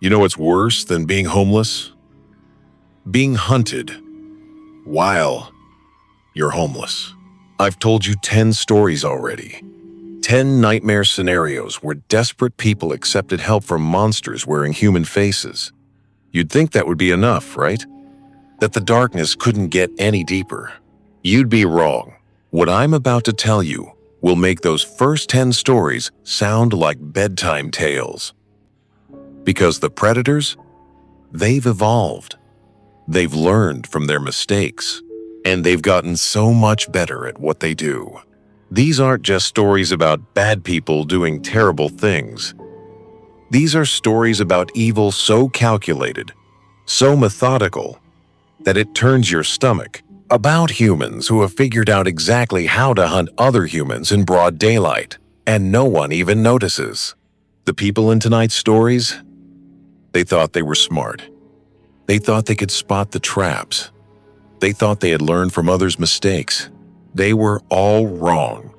You know what's worse than being homeless? Being hunted while you're homeless. I've told you 10 stories already. 10 nightmare scenarios where desperate people accepted help from monsters wearing human faces. You'd think that would be enough, right? That the darkness couldn't get any deeper. You'd be wrong. What I'm about to tell you will make those first 10 stories sound like bedtime tales. Because the predators, they've evolved. They've learned from their mistakes, and they've gotten so much better at what they do. These aren't just stories about bad people doing terrible things. These are stories about evil so calculated, so methodical, that it turns your stomach. About humans who have figured out exactly how to hunt other humans in broad daylight, and no one even notices. The people in tonight's stories, they thought they were smart. They thought they could spot the traps. They thought they had learned from others' mistakes. They were all wrong.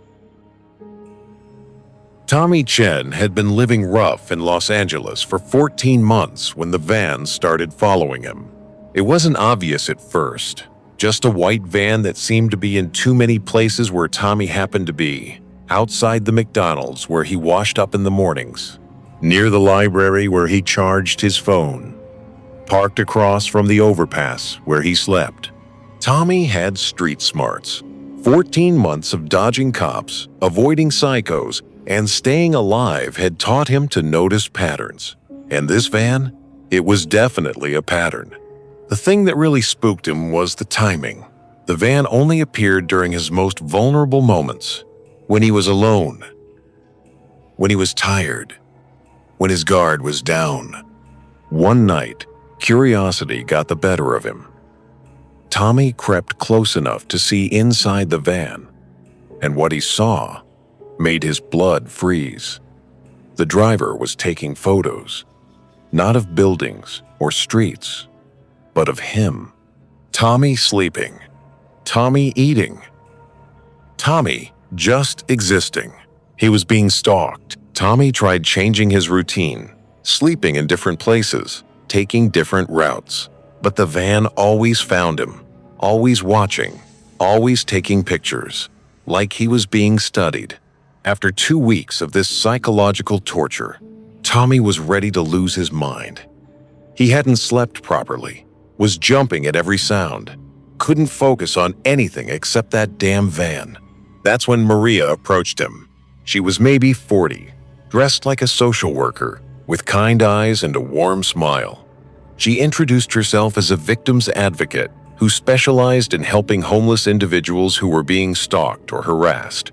Tommy Chen had been living rough in Los Angeles for 14 months when the van started following him. It wasn't obvious at first, just a white van that seemed to be in too many places where Tommy happened to be. Outside the McDonald's where he washed up in the mornings, near the library where he charged his phone, parked across from the overpass where he slept. Tommy had street smarts. 14 months of dodging cops, avoiding psychos, and staying alive had taught him to notice patterns. And this van, it was definitely a pattern. The thing that really spooked him was the timing. The van only appeared during his most vulnerable moments, when he was alone, when he was tired, when his guard was down. One night, curiosity got the better of him. Tommy crept close enough to see inside the van, and what he saw made his blood freeze. The driver was taking photos, not of buildings or streets, but of him. Tommy sleeping, Tommy eating, Tommy just existing. He was being stalked. Tommy tried changing his routine, sleeping in different places, taking different routes. But the van always found him, always watching, always taking pictures, like he was being studied. After 2 weeks of this psychological torture, Tommy was ready to lose his mind. He hadn't slept properly, was jumping at every sound, couldn't focus on anything except that damn van. That's when Maria approached him. She was maybe 40, dressed like a social worker, with kind eyes and a warm smile. She introduced herself as a victim's advocate who specialized in helping homeless individuals who were being stalked or harassed.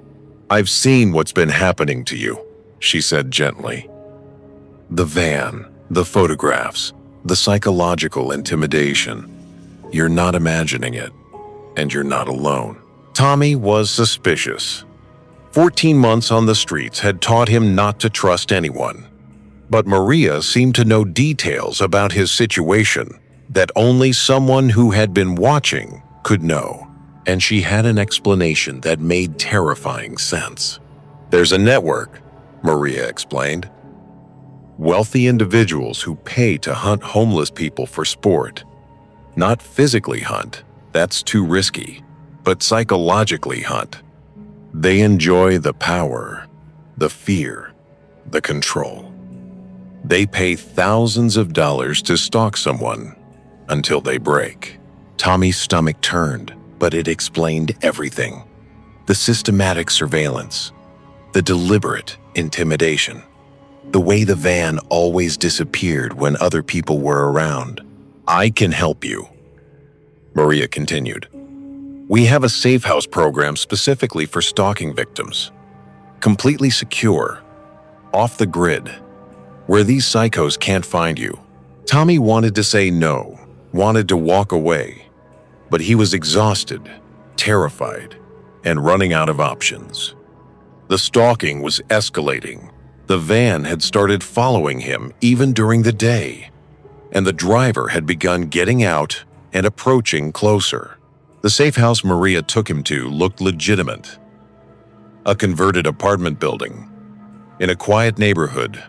"I've seen what's been happening to you," she said gently. The van, the photographs, the psychological intimidation. You're not imagining it, and you're not alone. Tommy was suspicious. 14 months on the streets had taught him not to trust anyone. But Maria seemed to know details about his situation that only someone who had been watching could know. And she had an explanation that made terrifying sense. "There's a network," Maria explained. "Wealthy individuals who pay to hunt homeless people for sport. Not physically hunt, that's too risky, but psychologically hunt. They enjoy the power, the fear, the control. They pay thousands of dollars to stalk someone until they break." Tommy's stomach turned, but it explained everything. The systematic surveillance, the deliberate intimidation, the way the van always disappeared when other people were around. "I can help you," Maria continued. "We have a safe house program specifically for stalking victims. Completely secure, off the grid, where these psychos can't find you." Tommy wanted to say no, wanted to walk away, but he was exhausted, terrified, and running out of options. The stalking was escalating. The van had started following him even during the day, and the driver had begun getting out and approaching closer. The safe house Maria took him to looked legitimate. A converted apartment building in a quiet neighborhood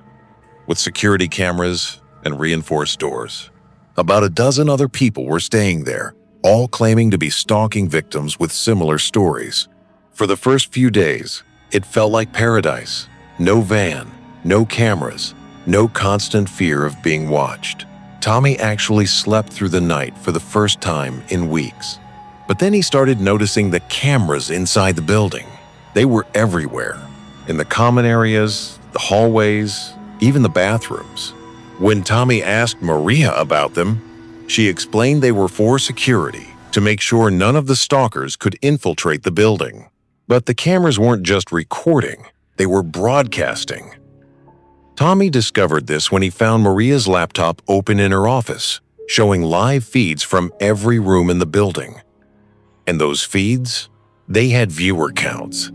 with security cameras and reinforced doors. About a dozen other people were staying there, all claiming to be stalking victims with similar stories. For the first few days, it felt like paradise. No van, no cameras, no constant fear of being watched. Tommy actually slept through the night for the first time in weeks. But then he started noticing the cameras inside the building. They were everywhere, in the common areas, the hallways, even the bathrooms. When Tommy asked Maria about them, she explained they were for security, to make sure none of the stalkers could infiltrate the building. But the cameras weren't just recording, they were broadcasting. Tommy discovered this when he found Maria's laptop open in her office, showing live feeds from every room in the building. And those feeds, they had viewer counts.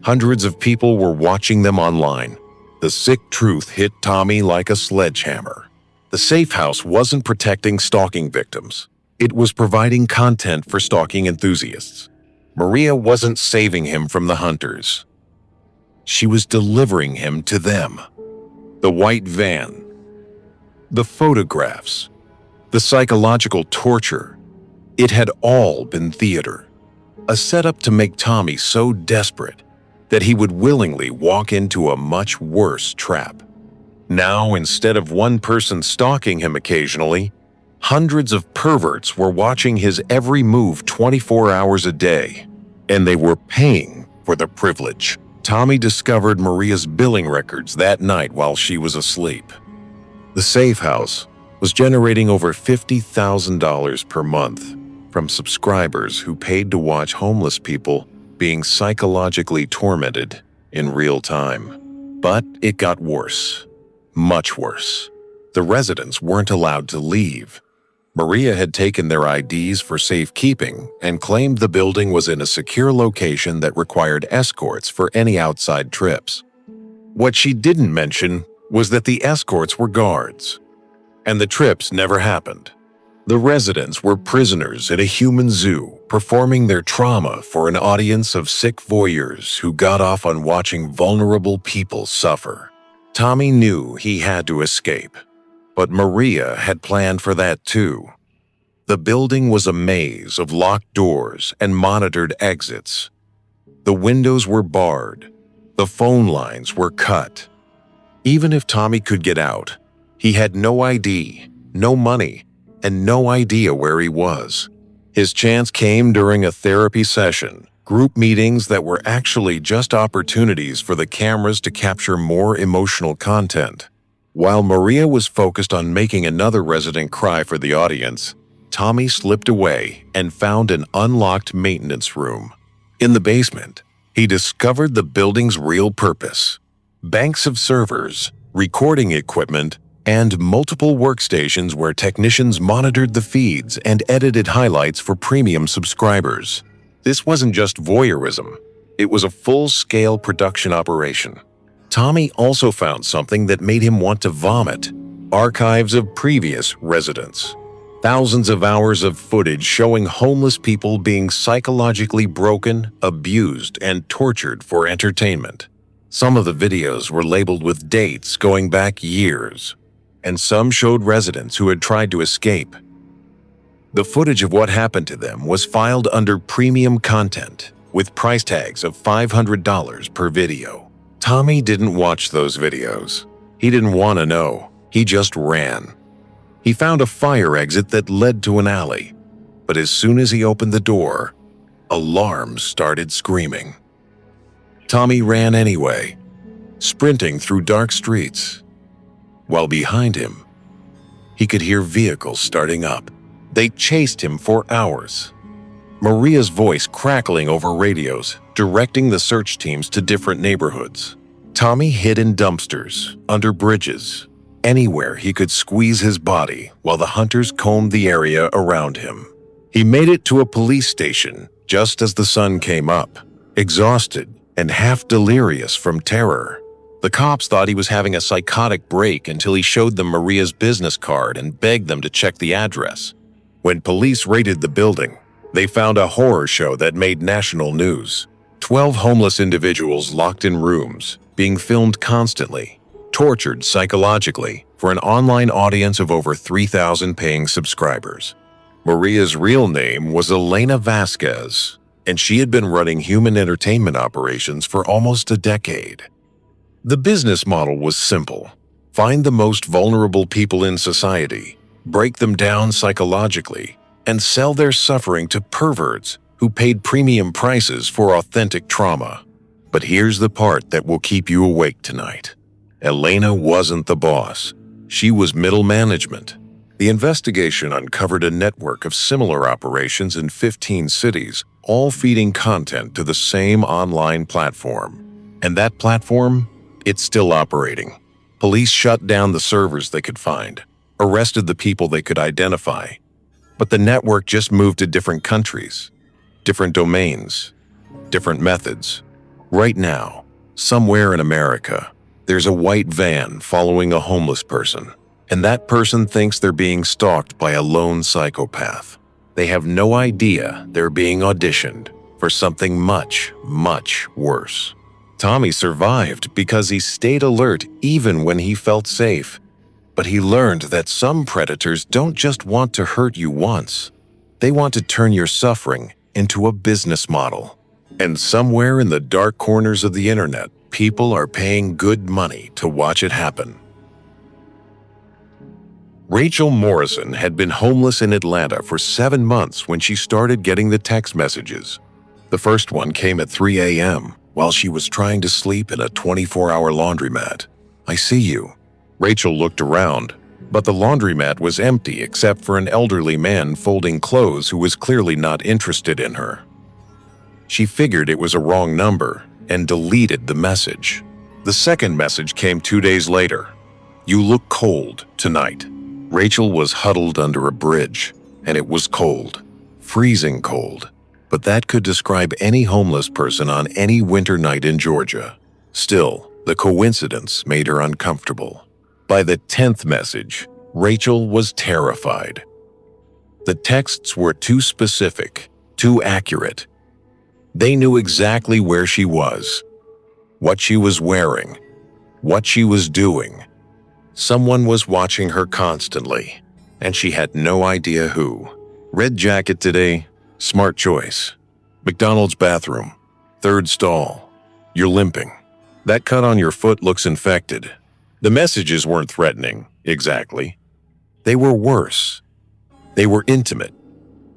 Hundreds of people were watching them online. The sick truth hit Tommy like a sledgehammer. The safe house wasn't protecting stalking victims. It was providing content for stalking enthusiasts. Maria wasn't saving him from the hunters. She was delivering him to them. The white van, the photographs, the psychological torture. It had all been theater, a setup to make Tommy so desperate that he would willingly walk into a much worse trap. Now, instead of one person stalking him occasionally, hundreds of perverts were watching his every move 24 hours a day, and they were paying for the privilege. Tommy discovered Maria's billing records that night while she was asleep. The safe house was generating over $50,000 per month from subscribers who paid to watch homeless people being psychologically tormented in real time. But it got worse, much worse. The residents weren't allowed to leave. Maria had taken their IDs for safekeeping and claimed the building was in a secure location that required escorts for any outside trips. What she didn't mention was that the escorts were guards, and the trips never happened. The residents were prisoners in a human zoo, performing their trauma for an audience of sick voyeurs who got off on watching vulnerable people suffer. Tommy knew he had to escape, but Maria had planned for that too. The building was a maze of locked doors and monitored exits. The windows were barred. The phone lines were cut. Even if Tommy could get out, he had no ID, no money, and no idea where he was. His chance came during a therapy session, group meetings that were actually just opportunities for the cameras to capture more emotional content. While Maria was focused on making another resident cry for the audience, Tommy slipped away and found an unlocked maintenance room. In the basement, he discovered the building's real purpose: banks of servers, recording equipment, and multiple workstations where technicians monitored the feeds and edited highlights for premium subscribers. This wasn't just voyeurism, it was a full-scale production operation. Tommy also found something that made him want to vomit: archives of previous residents. Thousands of hours of footage showing homeless people being psychologically broken, abused, and tortured for entertainment. Some of the videos were labeled with dates going back years, and some showed residents who had tried to escape. The footage of what happened to them was filed under premium content, with price tags of $500 per video. Tommy didn't watch those videos. He didn't want to know. He just ran. He found a fire exit that led to an alley, but as soon as he opened the door, alarms started screaming. Tommy ran anyway, sprinting through dark streets. While behind him, he could hear vehicles starting up. They chased him for hours. Maria's voice crackling over radios, directing the search teams to different neighborhoods. Tommy hid in dumpsters, under bridges, anywhere he could squeeze his body while the hunters combed the area around him. He made it to a police station just as the sun came up, exhausted and half delirious from terror. The cops thought he was having a psychotic break until he showed them Maria's business card and begged them to check the address. When police raided the building, they found a horror show that made national news. 12 homeless individuals locked in rooms, being filmed constantly, tortured psychologically for an online audience of over 3,000 paying subscribers. Maria's real name was Elena Vasquez, and she had been running human entertainment operations for almost a decade. The business model was simple. Find the most vulnerable people in society, break them down psychologically, and sell their suffering to perverts who paid premium prices for authentic trauma. But here's the part that will keep you awake tonight. Elena wasn't the boss. She was middle management. The investigation uncovered a network of similar operations in 15 cities, all feeding content to the same online platform. And that platform? It's still operating. Police shut down the servers they could find, arrested the people they could identify. But the network just moved to different countries, different domains, different methods. Right now, somewhere in America, there's a white van following a homeless person, and that person thinks they're being stalked by a lone psychopath. They have no idea they're being auditioned for something much, much worse. Tommy survived because he stayed alert even when he felt safe. But he learned that some predators don't just want to hurt you once. They want to turn your suffering into a business model. And somewhere in the dark corners of the internet, people are paying good money to watch it happen. Rachel Morrison had been homeless in Atlanta for 7 months when she started getting the text messages. The first one came at 3 a.m. while she was trying to sleep in a 24-hour laundromat. "I see you." Rachel looked around, but the laundromat was empty except for an elderly man folding clothes who was clearly not interested in her. She figured it was a wrong number and deleted the message. The second message came 2 days later. "You look cold tonight." Rachel was huddled under a bridge, and it was cold, freezing cold. But that could describe any homeless person on any winter night in Georgia. Still, the coincidence made her uncomfortable. By the 10th message, Rachel was terrified. The texts were too specific, too accurate. They knew exactly where she was, what she was wearing, what she was doing. Someone was watching her constantly, and she had no idea who. "Red jacket today, smart choice. McDonald's bathroom, 3rd stall. You're limping. That cut on your foot looks infected." The messages weren't threatening, exactly. They were worse. They were intimate.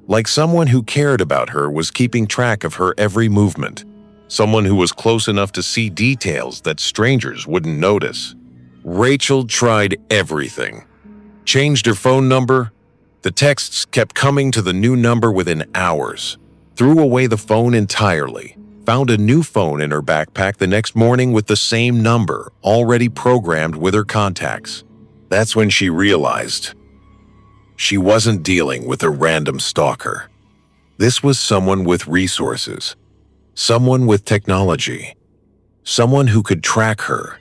Like someone who cared about her was keeping track of her every movement. Someone who was close enough to see details that strangers wouldn't notice. Rachel tried everything. Changed her phone number. The texts kept coming to the new number within hours. Threw away the phone entirely. Found a new phone in her backpack the next morning with the same number, already programmed with her contacts. That's when she realized she wasn't dealing with a random stalker. This was someone with resources, someone with technology, someone who could track her,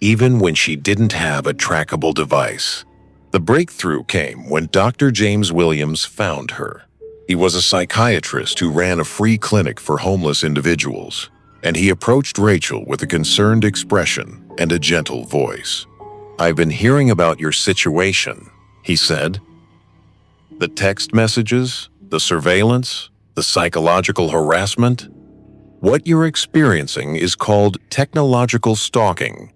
even when she didn't have a trackable device. The breakthrough came when Dr. James Williams found her. He was a psychiatrist who ran a free clinic for homeless individuals, and he approached Rachel with a concerned expression and a gentle voice. "I've been hearing about your situation," he said. "The text messages, the surveillance, the psychological harassment. What you're experiencing is called technological stalking,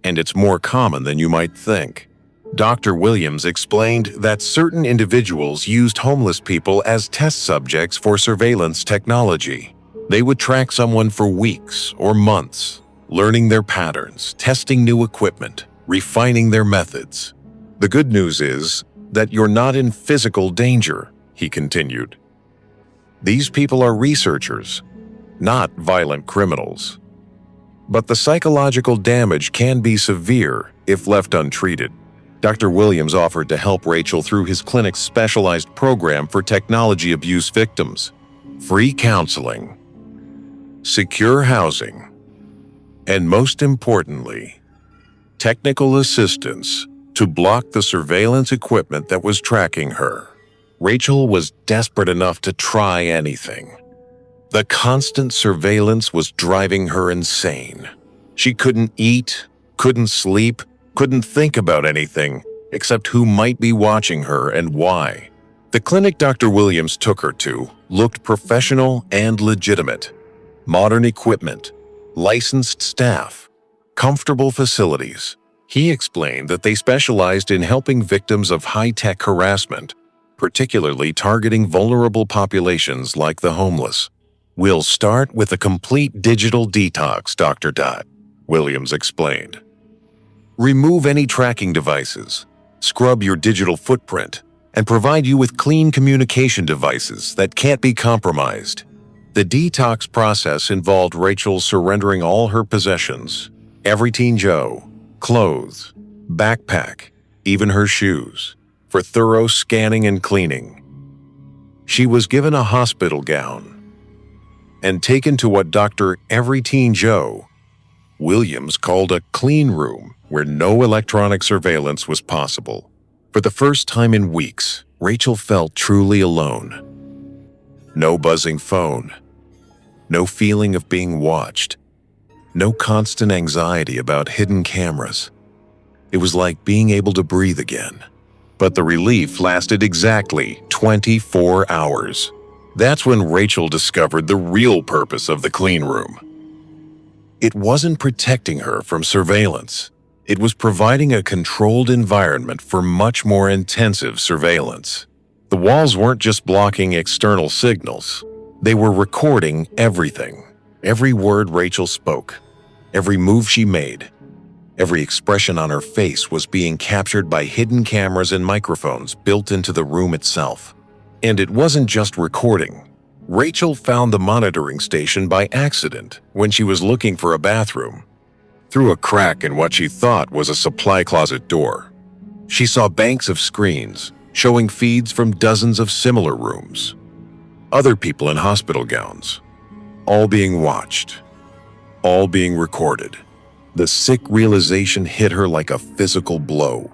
and it's more common than you might think." Dr. Williams explained that certain individuals used homeless people as test subjects for surveillance technology. They would track someone for weeks or months, learning their patterns, testing new equipment, refining their methods. "The good news is that you're not in physical danger," he continued. "These people are researchers, not violent criminals. But the psychological damage can be severe if left untreated." Dr. Williams offered to help Rachel through his clinic's specialized program for technology abuse victims. Free counseling, secure housing, and most importantly, technical assistance to block the surveillance equipment that was tracking her. Rachel was desperate enough to try anything. The constant surveillance was driving her insane. She couldn't eat, couldn't sleep, couldn't think about anything except who might be watching her and why. The clinic Dr. Williams took her to looked professional and legitimate. Modern equipment, licensed staff, comfortable facilities. He explained that they specialized in helping victims of high-tech harassment, particularly targeting vulnerable populations like the homeless. "We'll start with a complete digital detox, Dr. Williams explained. "Remove any tracking devices, scrub your digital footprint, and provide you with clean communication devices that can't be compromised." The detox process involved Rachel surrendering all her possessions, every Teen Joe, clothes, backpack, even her shoes, for thorough scanning and cleaning. She was given a hospital gown and taken to what Dr. Every Teen Joe Williams called a clean room where no electronic surveillance was possible. For the first time in weeks, Rachel felt truly alone. No buzzing phone, no feeling of being watched, no constant anxiety about hidden cameras. It was like being able to breathe again. But the relief lasted exactly 24 hours. That's when Rachel discovered the real purpose of the clean room. It wasn't protecting her from surveillance. It was providing a controlled environment for much more intensive surveillance. The walls weren't just blocking external signals. They were recording everything. Every word Rachel spoke, every move she made, every expression on her face was being captured by hidden cameras and microphones built into the room itself. And it wasn't just recording. Rachel found the monitoring station by accident when she was looking for a bathroom. Through a crack in what she thought was a supply closet door, she saw banks of screens showing feeds from dozens of similar rooms. Other people in hospital gowns, all being watched, all being recorded. The sick realization hit her like a physical blow.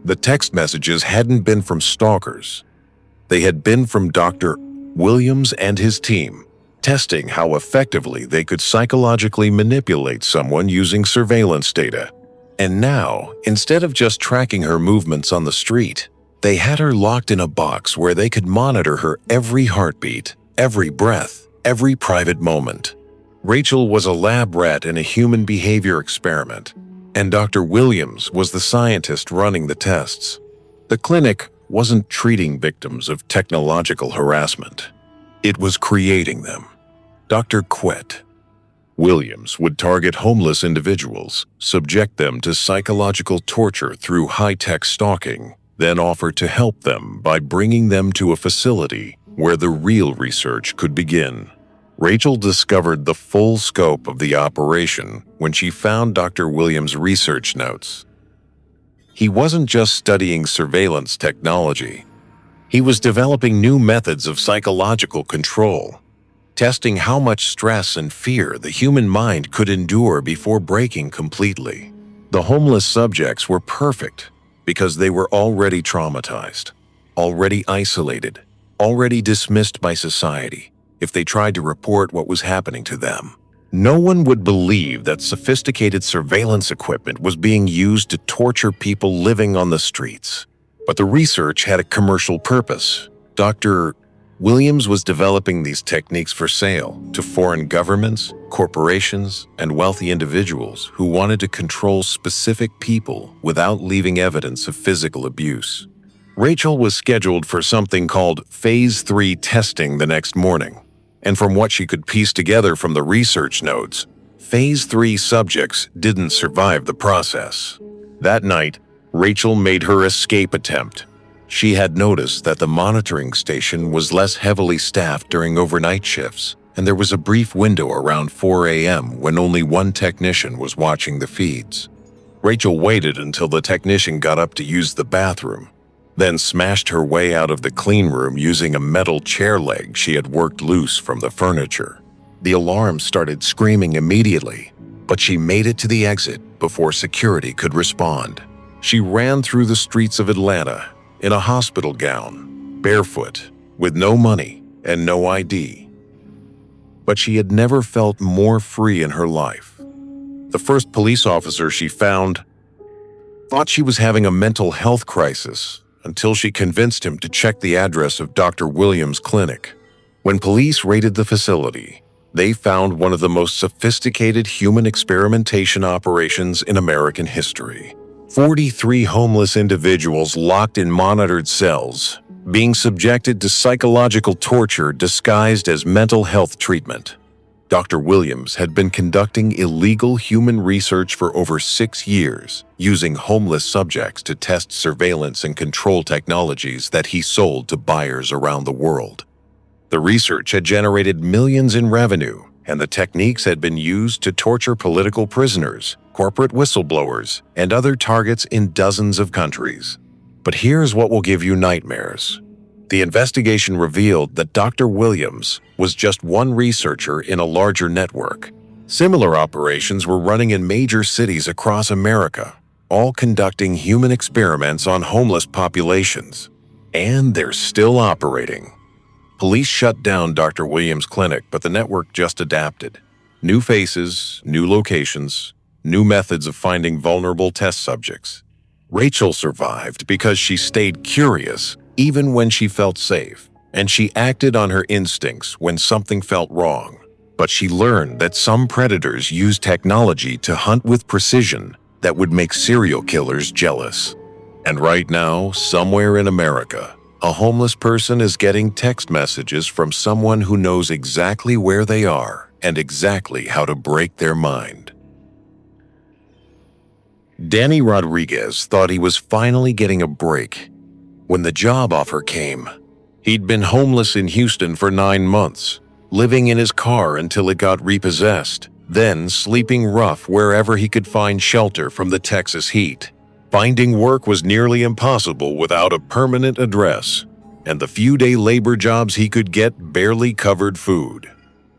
The text messages hadn't been from stalkers. They had been from Dr. Williams and his team, testing how effectively they could psychologically manipulate someone using surveillance data. And now, instead of just tracking her movements on the street, they had her locked in a box where they could monitor her every heartbeat, every breath, every private moment. Rachel was a lab rat in a human behavior experiment, and Dr. Williams was the scientist running the tests. The clinic wasn't treating victims of technological harassment. It was creating them. Dr. Williams would target homeless individuals, subject them to psychological torture through high-tech stalking, then offer to help them by bringing them to a facility where the real research could begin. Rachel discovered the full scope of the operation when she found Dr. Williams' research notes. He wasn't just studying surveillance technology. He was developing new methods of psychological control, testing how much stress and fear the human mind could endure before breaking completely. The homeless subjects were perfect because they were already traumatized, already isolated, already dismissed by society if they tried to report what was happening to them. No one would believe that sophisticated surveillance equipment was being used to torture people living on the streets. But the research had a commercial purpose. Dr. Williams was developing these techniques for sale to foreign governments, corporations, and wealthy individuals who wanted to control specific people without leaving evidence of physical abuse. Rachel was scheduled for something called Phase 3 testing the next morning. And from what she could piece together from the research notes, Phase 3 subjects didn't survive the process. That night, Rachel made her escape attempt. She had noticed that the monitoring station was less heavily staffed during overnight shifts, and there was a brief window around 4 a.m. when only one technician was watching the feeds. Rachel waited until the technician got up to use the bathroom, then smashed her way out of the clean room using a metal chair leg she had worked loose from the furniture. The alarm started screaming immediately, but she made it to the exit before security could respond. She ran through the streets of Atlanta in a hospital gown, barefoot, with no money and no ID. But she had never felt more free in her life. The first police officer she found thought she was having a mental health crisis until she convinced him to check the address of Dr. Williams' clinic. When police raided the facility, they found one of the most sophisticated human experimentation operations in American history. 43 homeless individuals locked in monitored cells, being subjected to psychological torture disguised as mental health treatment. Dr. Williams had been conducting illegal human research for over 6 years, using homeless subjects to test surveillance and control technologies that he sold to buyers around the world. The research had generated millions in revenue, and the techniques had been used to torture political prisoners, corporate whistleblowers, and other targets in dozens of countries. But here's what will give you nightmares. The investigation revealed that Dr. Williams was just one researcher in a larger network. Similar operations were running in major cities across America, all conducting human experiments on homeless populations. And they're still operating. Police shut down Dr. Williams' clinic, but the network just adapted. New faces, new locations, new methods of finding vulnerable test subjects. Rachel survived because she stayed curious even when she felt safe, and she acted on her instincts when something felt wrong. But she learned that some predators use technology to hunt with precision that would make serial killers jealous. And right now, somewhere in America, a homeless person is getting text messages from someone who knows exactly where they are and exactly how to break their mind. Danny Rodriguez thought he was finally getting a break when the job offer came. He'd been homeless in Houston for 9 months, living in his car until it got repossessed, then sleeping rough wherever he could find shelter from the Texas heat. Finding work was nearly impossible without a permanent address, and the few-day labor jobs he could get barely covered food.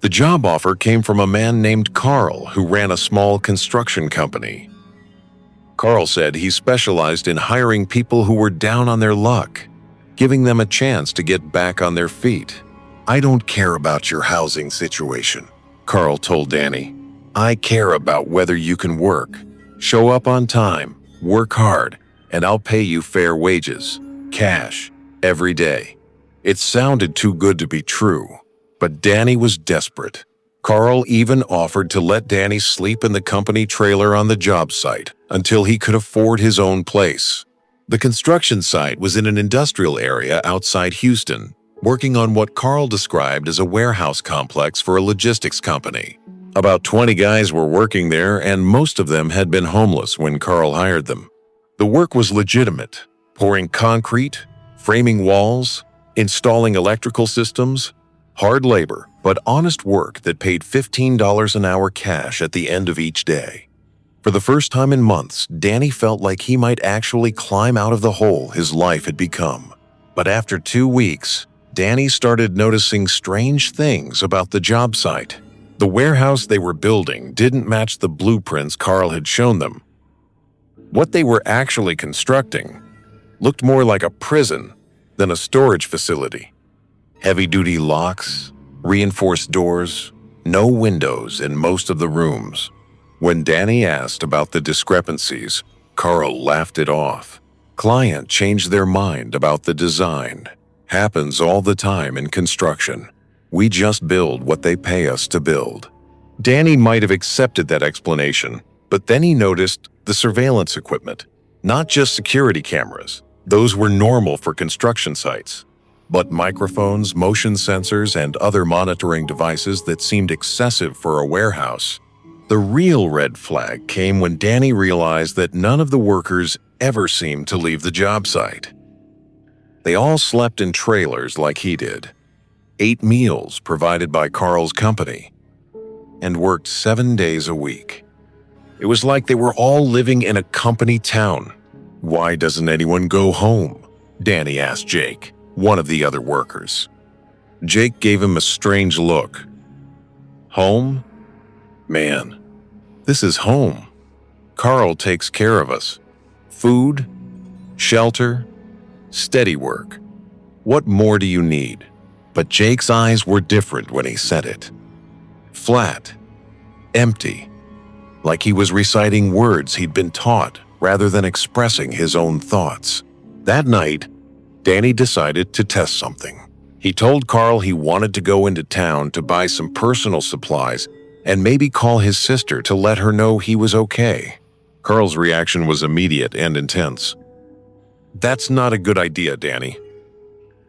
The job offer came from a man named Carl who ran a small construction company. Carl said he specialized in hiring people who were down on their luck, giving them a chance to get back on their feet. "I don't care about your housing situation," Carl told Danny. "I care about whether you can work. Show up on time, work hard, and I'll pay you fair wages, cash, every day." It sounded too good to be true, but Danny was desperate. Carl even offered to let Danny sleep in the company trailer on the job site until he could afford his own place. The construction site was in an industrial area outside Houston, working on what Carl described as a warehouse complex for a logistics company. About 20 guys were working there, and most of them had been homeless when Carl hired them. The work was legitimate: pouring concrete, framing walls, installing electrical systems. Hard labor, but honest work that paid $15 an hour cash at the end of each day. For the first time in months, Danny felt like he might actually climb out of the hole his life had become. But after 2 weeks, Danny started noticing strange things about the job site. The warehouse they were building didn't match the blueprints Carl had shown them. What they were actually constructing looked more like a prison than a storage facility. Heavy-duty locks, reinforced doors, no windows in most of the rooms. When Danny asked about the discrepancies, Carl laughed it off. Client changed their mind about the design. Happens all the time in construction. We just build what they pay us to build. Danny might have accepted that explanation, but then he noticed the surveillance equipment. Not just security cameras. Those were normal for construction sites. But microphones, motion sensors, and other monitoring devices that seemed excessive for a warehouse. The real red flag came when Danny realized that none of the workers ever seemed to leave the job site. They all slept in trailers like he did, ate meals provided by Carl's company, and worked 7 days a week. It was like they were all living in a company town. "Why doesn't anyone go home?" Danny asked Jake, one of the other workers. Jake gave him a strange look. "Home? Man, this is home. Carl takes care of us. Food, shelter, steady work. What more do you need?" But Jake's eyes were different when he said it. Flat, empty. like he was reciting words he'd been taught rather than expressing his own thoughts. That night, Danny decided to test something. He told Carl he wanted to go into town to buy some personal supplies and maybe call his sister to let her know he was okay. Carl's reaction was immediate and intense. "That's not a good idea, Danny.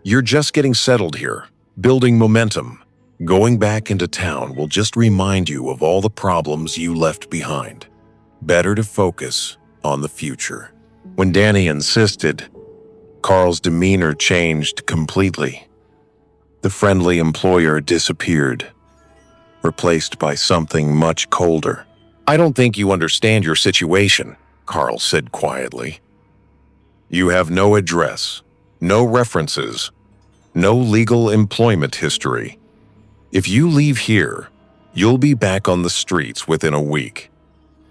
You're just getting settled here, building momentum. Going back into town will just remind you of all the problems you left behind. Better to focus on the future." When Danny insisted, Carl's demeanor changed completely. The friendly employer disappeared, replaced by something much colder. "I don't think you understand your situation," Carl said quietly. "You have no address, no references, no legal employment history. If you leave here, you'll be back on the streets within a week.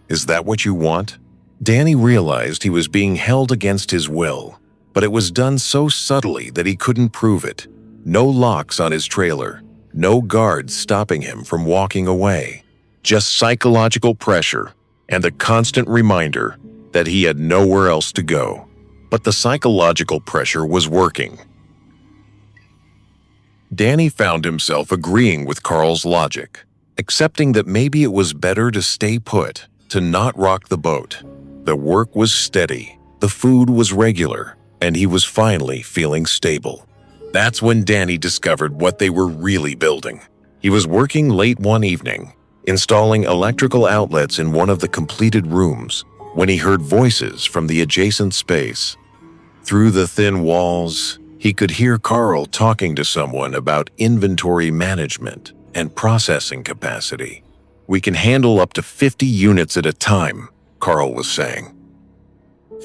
Is that what you want?" Danny realized he was being held against his will, but it was done so subtly that he couldn't prove it. No locks on his trailer, no guards stopping him from walking away. Just psychological pressure and a constant reminder that he had nowhere else to go. But the psychological pressure was working. Danny found himself agreeing with Carl's logic, accepting that maybe it was better to stay put, to not rock the boat. The work was steady, the food was regular, and he was finally feeling stable. That's when Danny discovered what they were really building. He was working late one evening, installing electrical outlets in one of the completed rooms, when he heard voices from the adjacent space. Through the thin walls, he could hear Carl talking to someone about inventory management and processing capacity. "We can handle up to 50 units at a time," Carl was saying.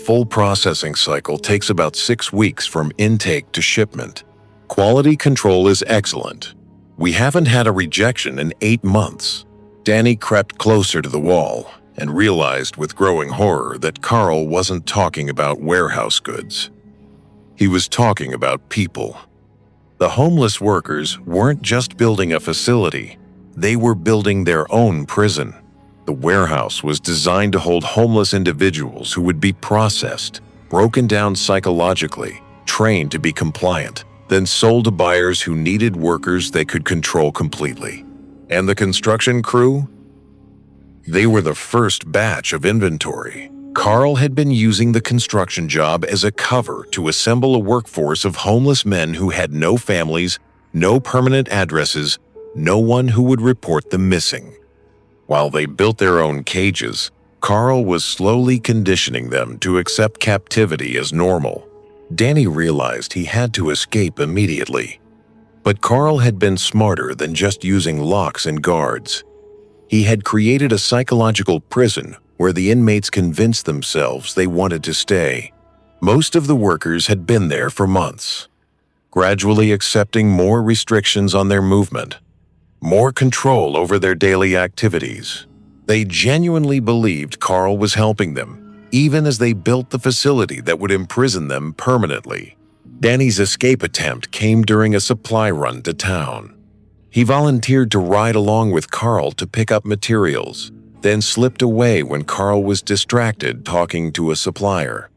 "Full processing cycle takes about 6 weeks from intake to shipment. Quality control is excellent. We haven't had a rejection in 8 months." Danny crept closer to the wall and realized with growing horror that Carl wasn't talking about warehouse goods. He was talking about people. The homeless workers weren't just building a facility, they were building their own prison. The warehouse was designed to hold homeless individuals who would be processed, broken down psychologically, trained to be compliant, then sold to buyers who needed workers they could control completely. And the construction crew? They were the first batch of inventory. Carl had been using the construction job as a cover to assemble a workforce of homeless men who had no families, no permanent addresses, no one who would report them missing. While they built their own cages, Carl was slowly conditioning them to accept captivity as normal. Danny realized he had to escape immediately. But Carl had been smarter than just using locks and guards. He had created a psychological prison where the inmates convinced themselves they wanted to stay. Most of the workers had been there for months, gradually accepting more restrictions on their movement, more control over their daily activities. They genuinely believed Carl was helping them, even as they built the facility that would imprison them permanently. Danny's escape attempt came during a supply run to town. He volunteered to ride along with Carl to pick up materials, then slipped away when Carl was distracted talking to a supplier.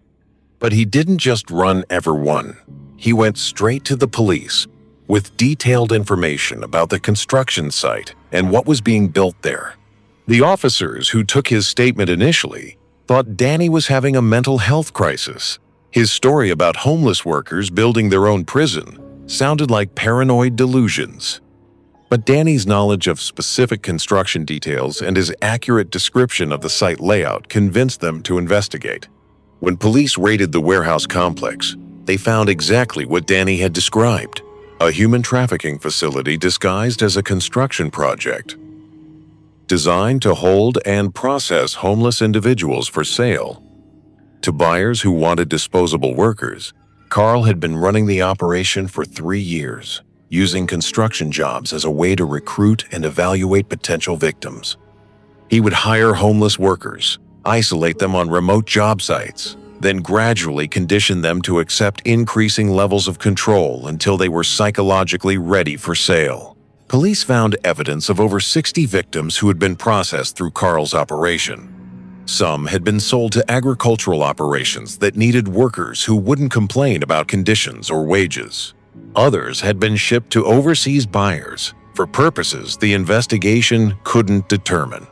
But he didn't just run everyone. He went straight to the police with detailed information about the construction site and what was being built there. The officers who took his statement initially thought Danny was having a mental health crisis. His story about homeless workers building their own prison sounded like paranoid delusions. But Danny's knowledge of specific construction details and his accurate description of the site layout convinced them to investigate. When police raided the warehouse complex, they found exactly what Danny had described: a human trafficking facility disguised as a construction project, designed to hold and process homeless individuals for sale. To buyers who wanted disposable workers, Carl had been running the operation for 3 years, using construction jobs as a way to recruit and evaluate potential victims. He would hire homeless workers, isolate them on remote job sites, then gradually condition them to accept increasing levels of control until they were psychologically ready for sale. Police found evidence of over 60 victims who had been processed through Carl's operation. Some had been sold to agricultural operations that needed workers who wouldn't complain about conditions or wages. Others had been shipped to overseas buyers for purposes the investigation couldn't determine.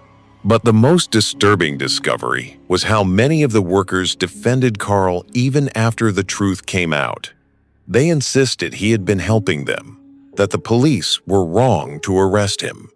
But the most disturbing discovery was how many of the workers defended Carl even after the truth came out. They insisted he had been helping them, that the police were wrong to arrest him.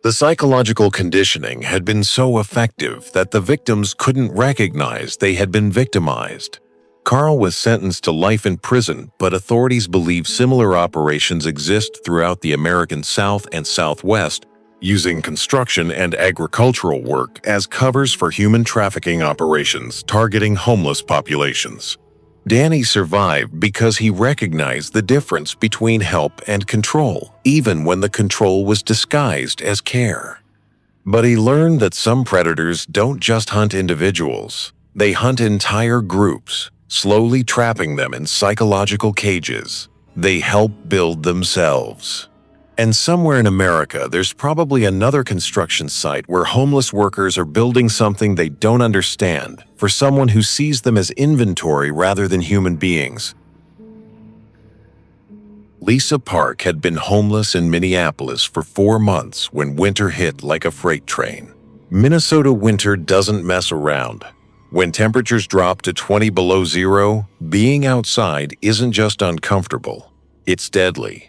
The psychological conditioning had been so effective that the victims couldn't recognize they had been victimized. Carl was sentenced to life in prison, but authorities believe similar operations exist throughout the American South and Southwest, using construction and agricultural work as covers for human trafficking operations targeting homeless populations. Danny survived because he recognized the difference between help and control, even when the control was disguised as care. But he learned that some predators don't just hunt individuals, they hunt entire groups, slowly trapping them in psychological cages. They help build themselves. And somewhere in America, there's probably another construction site where homeless workers are building something they don't understand for someone who sees them as inventory rather than human beings. Lisa Park had been homeless in Minneapolis for 4 months when winter hit like a freight train. Minnesota winter doesn't mess around. When temperatures drop to 20 below zero, being outside isn't just uncomfortable, it's deadly.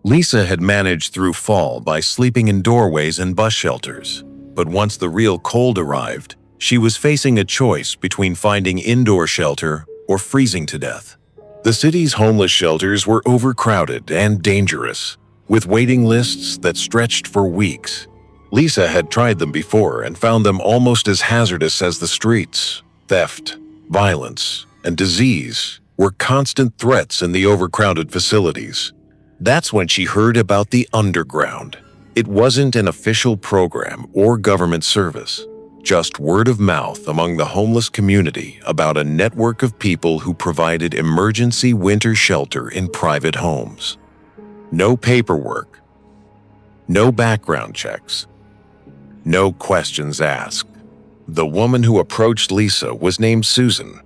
Lisa had managed through fall by sleeping in doorways and bus shelters, but once the real cold arrived, she was facing a choice between finding indoor shelter or freezing to death. The city's homeless shelters were overcrowded and dangerous, with waiting lists that stretched for weeks. Lisa had tried them before and found them almost as hazardous as the streets. Theft, violence, and disease were constant threats in the overcrowded facilities. That's when she heard about the underground. It wasn't an official program or government service, just word of mouth among the homeless community about a network of people who provided emergency winter shelter in private homes. No paperwork, no background checks, no questions asked. The woman who approached Lisa was named Susan,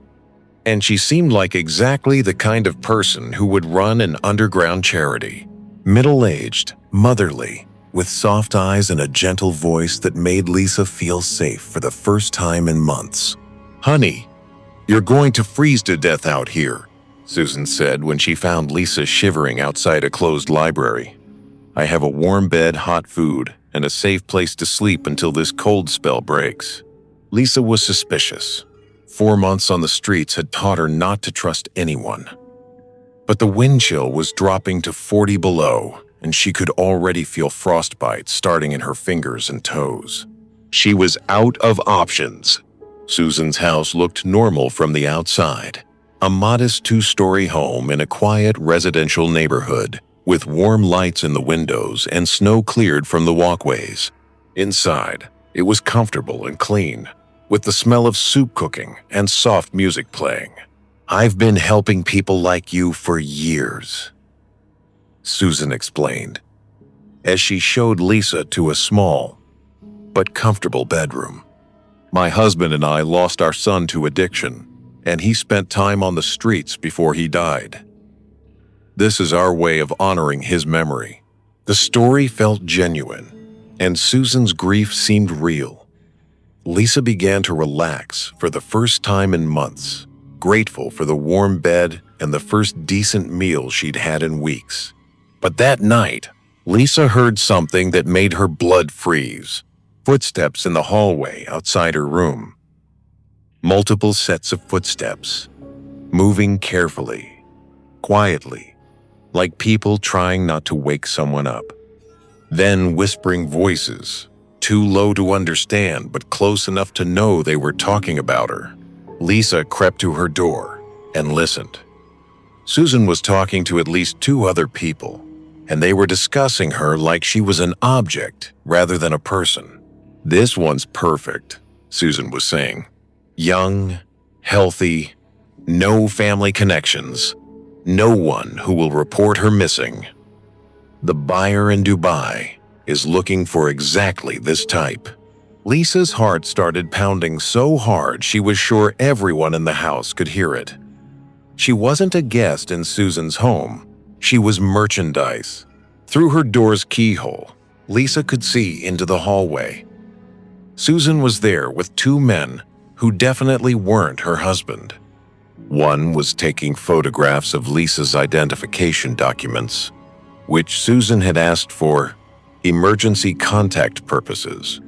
and she seemed like exactly the kind of person who would run an underground charity. Middle-aged, motherly, with soft eyes and a gentle voice that made Lisa feel safe for the first time in months. "Honey, you're going to freeze to death out here," Susan said when she found Lisa shivering outside a closed library. "I have a warm bed, hot food, and a safe place to sleep until this cold spell breaks." Lisa was suspicious. 4 months on the streets had taught her not to trust anyone. But the wind chill was dropping to 40 below, and she could already feel frostbite starting in her fingers and toes. She was out of options. Susan's house looked normal from the outside. A modest 2-story home in a quiet residential neighborhood, with warm lights in the windows and snow cleared from the walkways. Inside, it was comfortable and clean, with the smell of soup cooking and soft music playing. "I've been helping people like you for years," Susan explained, as she showed Lisa to a small but comfortable bedroom. "My husband and I lost our son to addiction, and he spent time on the streets before he died. This is our way of honoring his memory." The story felt genuine, and Susan's grief seemed real. Lisa began to relax for the first time in months, grateful for the warm bed and the first decent meal she'd had in weeks. But that night, Lisa heard something that made her blood freeze. Footsteps in the hallway outside her room. Multiple sets of footsteps, moving carefully, quietly, like people trying not to wake someone up. Then whispering voices, too low to understand but close enough to know they were talking about her. Lisa crept to her door and listened. Susan was talking to at least 2 other people, and they were discussing her like she was an object rather than a person. "This one's perfect," Susan was saying. "Young, healthy, no family connections, no one who will report her missing." The buyer in Dubai is looking for exactly this type. Lisa's heart started pounding so hard she was sure everyone in the house could hear it. She wasn't a guest in Susan's home. She was merchandise. Through her door's keyhole, Lisa could see into the hallway. Susan was there with two men who definitely weren't her husband. One was taking photographs of Lisa's identification documents, which Susan had asked for emergency contact purposes.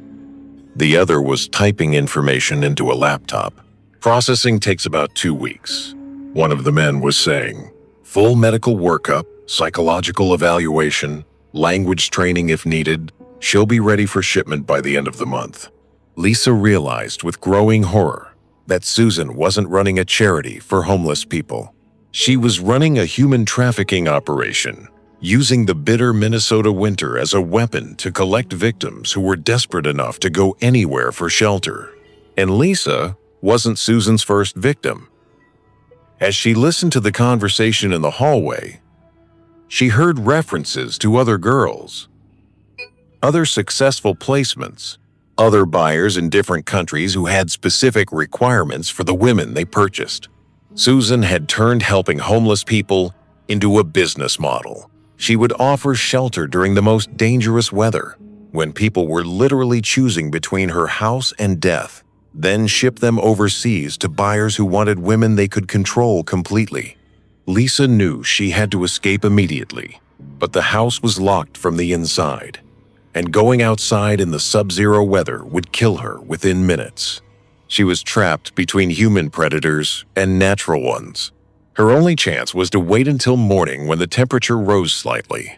The other was typing information into a laptop. Processing takes about 2 weeks. One of the men was saying, full medical workup, psychological evaluation, language training if needed. She'll be ready for shipment by the end of the month. Lisa realized with growing horror that Susan wasn't running a charity for homeless people. She was running a human trafficking operation, using the bitter Minnesota winter as a weapon to collect victims who were desperate enough to go anywhere for shelter. And Lisa wasn't Susan's first victim. As she listened to the conversation in the hallway, she heard references to other girls, other successful placements, other buyers in different countries who had specific requirements for the women they purchased. Susan had turned helping homeless people into a business model. She would offer shelter during the most dangerous weather, when people were literally choosing between her house and death, then ship them overseas to buyers who wanted women they could control completely. Lisa knew she had to escape immediately, but the house was locked from the inside, and going outside in the sub-zero weather would kill her within minutes. She was trapped between human predators and natural ones. Her only chance was to wait until morning when the temperature rose slightly,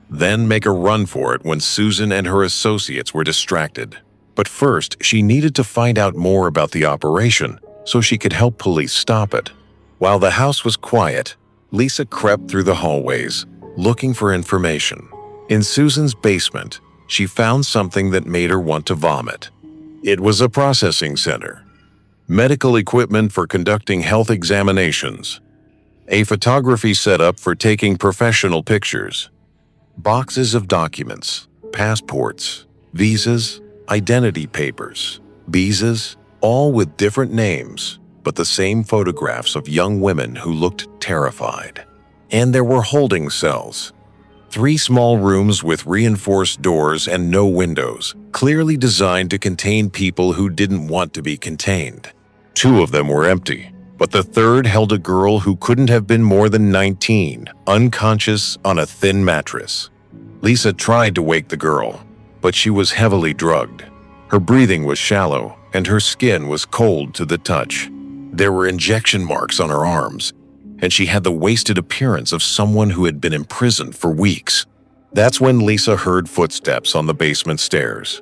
then make a run for it when Susan and her associates were distracted. But first, she needed to find out more about the operation so she could help police stop it. While the house was quiet, Lisa crept through the hallways, looking for information. In Susan's basement, she found something that made her want to vomit. It was a processing center, medical equipment for conducting health examinations, a photography setup for taking professional pictures, boxes of documents, passports, visas, identity papers, visas, all with different names, but the same photographs of young women who looked terrified. And there were holding cells, 3 small rooms with reinforced doors and no windows, clearly designed to contain people who didn't want to be contained. 2 of them were empty, but the third held a girl who couldn't have been more than 19, unconscious on a thin mattress. Lisa tried to wake the girl, but she was heavily drugged. Her breathing was shallow, and her skin was cold to the touch. There were injection marks on her arms, and she had the wasted appearance of someone who had been imprisoned for weeks. That's when Lisa heard footsteps on the basement stairs.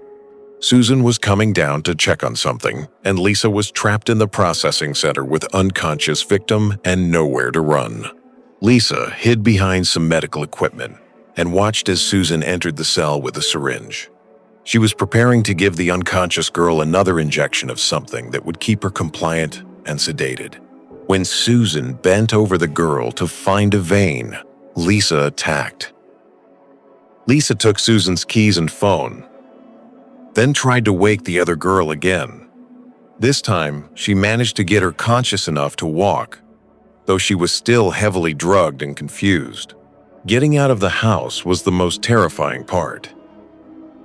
Susan was coming down to check on something, and Lisa was trapped in the processing center with unconscious victim and nowhere to run. Lisa hid behind some medical equipment and watched as Susan entered the cell with a syringe. She was preparing to give the unconscious girl another injection of something that would keep her compliant and sedated. When Susan bent over the girl to find a vein, Lisa attacked. Lisa took Susan's keys and phone, then tried to wake the other girl again. This time, she managed to get her conscious enough to walk, though she was still heavily drugged and confused. Getting out of the house was the most terrifying part.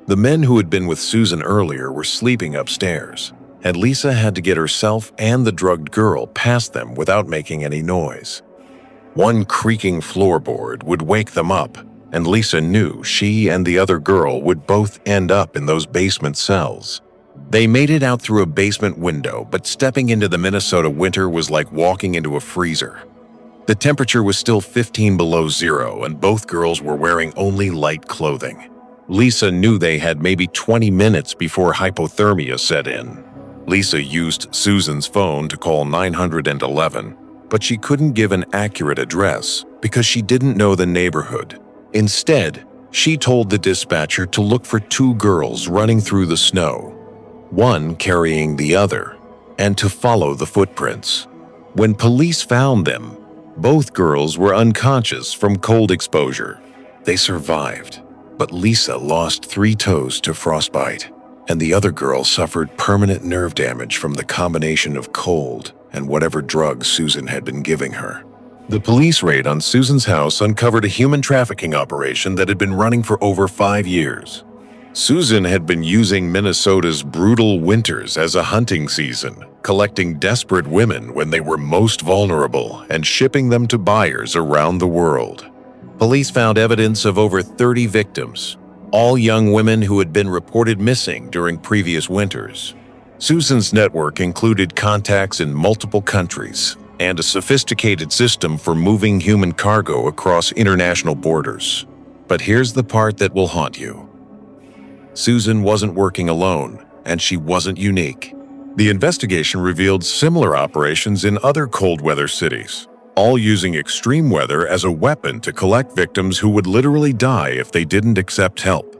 The men who had been with Susan earlier were sleeping upstairs, and Lisa had to get herself and the drugged girl past them without making any noise. One creaking floorboard would wake them up, and Lisa knew she and the other girl would both end up in those basement cells. They made it out through a basement window, but stepping into the Minnesota winter was like walking into a freezer. The temperature was still 15 below zero, and both girls were wearing only light clothing. Lisa knew they had maybe 20 minutes before hypothermia set in. Lisa used Susan's phone to call 911, but she couldn't give an accurate address because she didn't know the neighborhood. Instead, she told the dispatcher to look for 2 girls running through the snow, one carrying the other, and to follow the footprints. When police found them, both girls were unconscious from cold exposure. They survived, but Lisa lost 3 toes to frostbite, and the other girl suffered permanent nerve damage from the combination of cold and whatever drugs Susan had been giving her. The police raid on Susan's house uncovered a human trafficking operation that had been running for over 5 years. Susan had been using Minnesota's brutal winters as a hunting season, collecting desperate women when they were most vulnerable and shipping them to buyers around the world. Police found evidence of over 30 victims, all young women who had been reported missing during previous winters. Susan's network included contacts in multiple countries and a sophisticated system for moving human cargo across international borders. But here's the part that will haunt you. Susan wasn't working alone, and she wasn't unique. The investigation revealed similar operations in other cold weather cities, all using extreme weather as a weapon to collect victims who would literally die if they didn't accept help.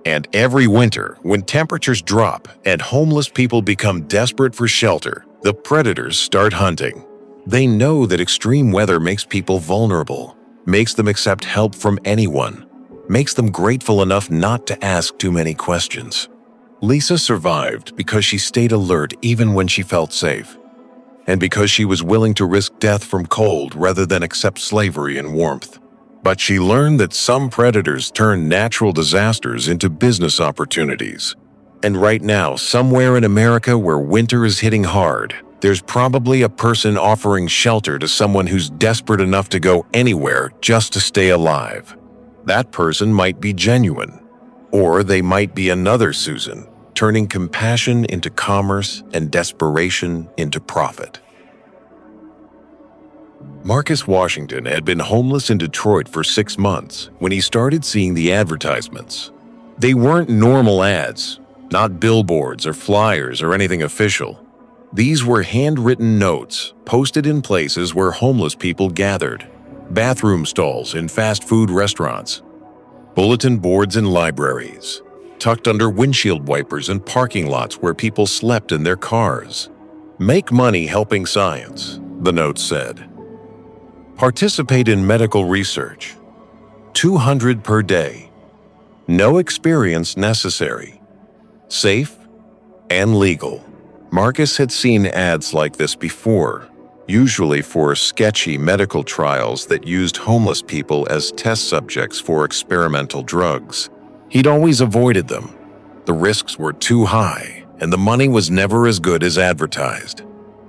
And every winter, when temperatures drop and homeless people become desperate for shelter, the predators start hunting. They know that extreme weather makes people vulnerable, makes them accept help from anyone, makes them grateful enough not to ask too many questions. Lisa survived because she stayed alert even when she felt safe, and because she was willing to risk death from cold rather than accept slavery and warmth. But she learned that some predators turn natural disasters into business opportunities. And right now, somewhere in America where winter is hitting hard, there's probably a person offering shelter to someone who's desperate enough to go anywhere just to stay alive. That person might be genuine, or they might be another Susan, turning compassion into commerce and desperation into profit. Marcus Washington had been homeless in Detroit for 6 months when he started seeing the advertisements. They weren't normal ads, not billboards or flyers or anything official. These were handwritten notes posted in places where homeless people gathered, bathroom stalls in fast food restaurants, bulletin boards in libraries, tucked under windshield wipers and parking lots where people slept in their cars. Make money helping science, the note said. Participate in medical research. $200 per day. No experience necessary. Safe and legal. Marcus had seen ads like this before, usually for sketchy medical trials that used homeless people as test subjects for experimental drugs. He'd always avoided them. The risks were too high, and the money was never as good as advertised.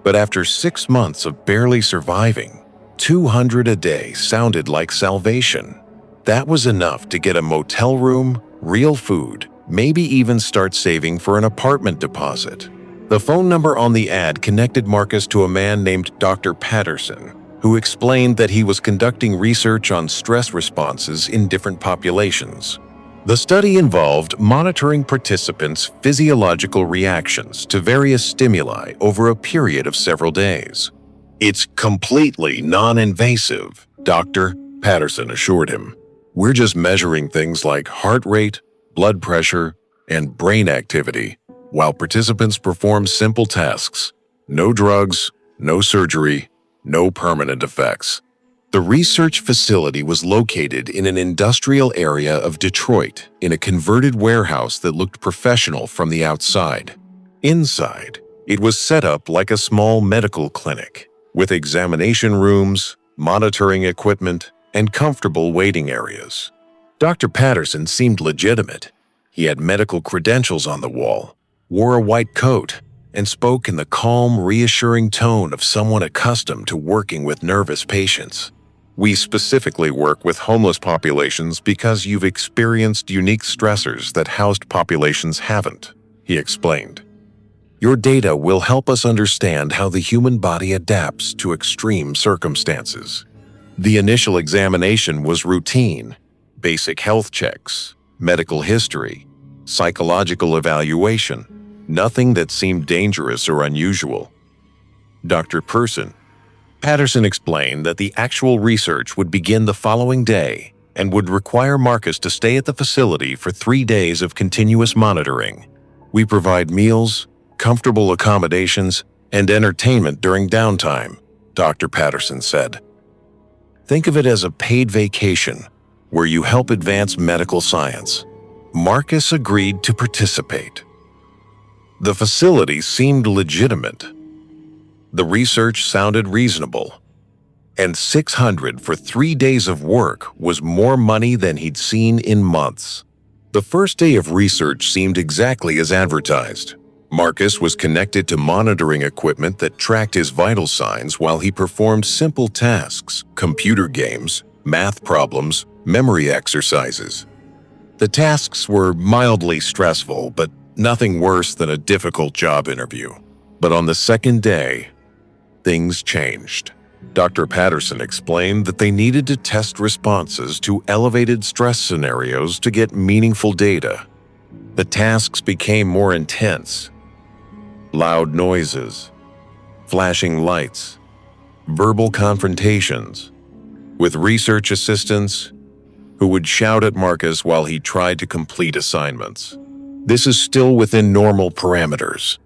But after 6 months of barely surviving, $200 a day sounded like salvation. That was enough to get a motel room, real food, maybe even start saving for an apartment deposit. The phone number on the ad connected Marcus to a man named Dr. Patterson, who explained that he was conducting research on stress responses in different populations. The study involved monitoring participants' physiological reactions to various stimuli over a period of several days. It's completely non-invasive, Dr. Patterson assured him. We're just measuring things like heart rate, blood pressure, and brain activity, while participants perform simple tasks. No drugs, no surgery, no permanent effects. The research facility was located in an industrial area of Detroit in a converted warehouse that looked professional from the outside. Inside, it was set up like a small medical clinic, with examination rooms, monitoring equipment, and comfortable waiting areas. Dr. Patterson seemed legitimate. He had medical credentials on the wall, wore a white coat, and spoke in the calm, reassuring tone of someone accustomed to working with nervous patients. We specifically work with homeless populations because you've experienced unique stressors that housed populations haven't, he explained. Your data will help us understand how the human body adapts to extreme circumstances. The initial examination was routine: basic health checks, medical history, psychological evaluation, nothing that seemed dangerous or unusual. Dr. Patterson explained that the actual research would begin the following day and would require Marcus to stay at the facility for 3 days of continuous monitoring. We provide meals, comfortable accommodations, and entertainment during downtime, Dr. Patterson said. Think of it as a paid vacation, where you help advance medical science. Marcus agreed to participate. The facility seemed legitimate. The research sounded reasonable. And $600 for 3 days of work was more money than he'd seen in months. The first day of research seemed exactly as advertised. Marcus was connected to monitoring equipment that tracked his vital signs while he performed simple tasks, computer games, math problems, memory exercises. The tasks were mildly stressful, but nothing worse than a difficult job interview. But on the second day, things changed. Dr. Patterson explained that they needed to test responses to elevated stress scenarios to get meaningful data. The tasks became more intense. Loud noises, flashing lights, verbal confrontations, with research assistants who would shout at Marcus while he tried to complete assignments. This is still within normal parameters,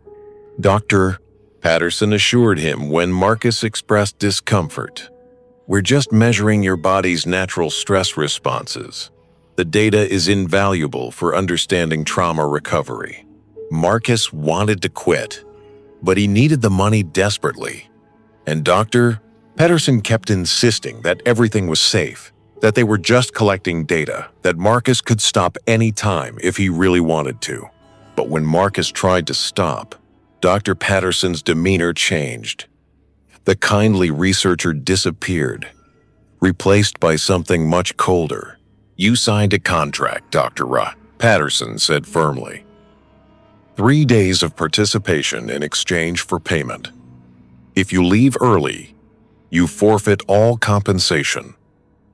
Dr. Patterson assured him when Marcus expressed discomfort. We're just measuring your body's natural stress responses. The data is invaluable for understanding trauma recovery. Marcus wanted to quit, but he needed the money desperately. And Dr. Patterson kept insisting that everything was safe, that they were just collecting data, that Marcus could stop any time if he really wanted to. But when Marcus tried to stop, Dr. Patterson's demeanor changed. The kindly researcher disappeared, replaced by something much colder. You signed a contract, Dr. Patterson said firmly. 3 days of participation in exchange for payment. If you leave early, you forfeit all compensation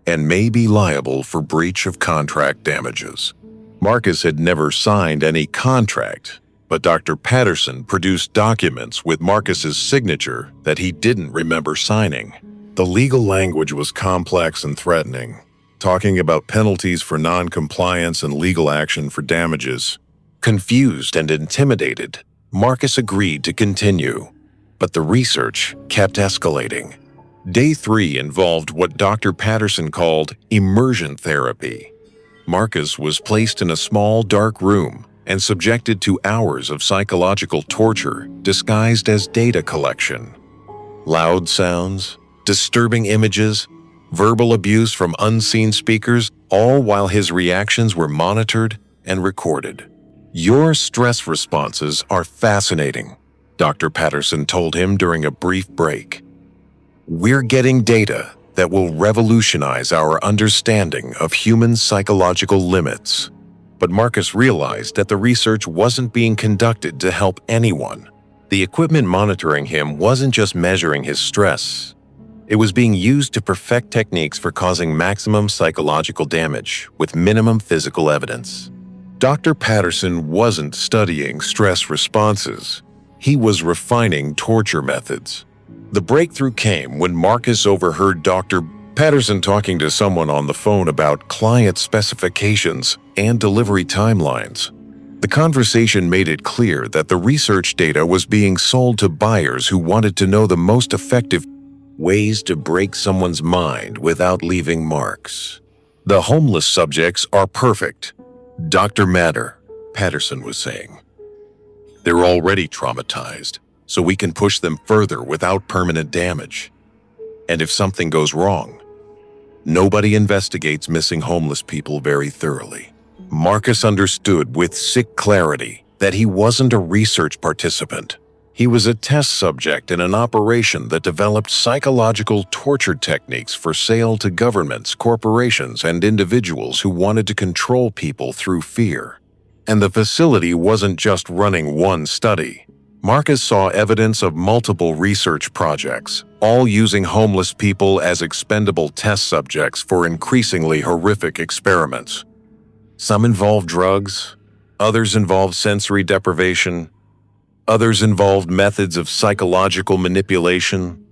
and may be liable for breach of contract damages. Marcus had never signed any contract, but Dr. Patterson produced documents with Marcus's signature that he didn't remember signing. The legal language was complex and threatening, talking about penalties for non-compliance and legal action for damages. Confused and intimidated, Marcus agreed to continue, but the research kept escalating. Day 3 involved what Dr. Patterson called immersion therapy. Marcus was placed in a small, dark room and subjected to hours of psychological torture disguised as data collection. Loud sounds, disturbing images, verbal abuse from unseen speakers, all while his reactions were monitored and recorded. Your stress responses are fascinating, Dr. Patterson told him during a brief break. We're getting data that will revolutionize our understanding of human psychological limits. But Marcus realized that the research wasn't being conducted to help anyone. The equipment monitoring him wasn't just measuring his stress. It was being used to perfect techniques for causing maximum psychological damage with minimum physical evidence. Dr. Patterson wasn't studying stress responses. He was refining torture methods. The breakthrough came when Marcus overheard Dr. Patterson talking to someone on the phone about client specifications and delivery timelines. The conversation made it clear that the research data was being sold to buyers who wanted to know the most effective ways to break someone's mind without leaving marks. The homeless subjects are perfect, Dr. Patterson was saying. They're already traumatized, so we can push them further without permanent damage. And if something goes wrong, nobody investigates missing homeless people very thoroughly. Marcus understood with sick clarity that he wasn't a research participant. He was a test subject in an operation that developed psychological torture techniques for sale to governments, corporations, and individuals who wanted to control people through fear. And the facility wasn't just running one study. Marcus saw evidence of multiple research projects, all using homeless people as expendable test subjects for increasingly horrific experiments. Some involved drugs, others involved sensory deprivation, others involved methods of psychological manipulation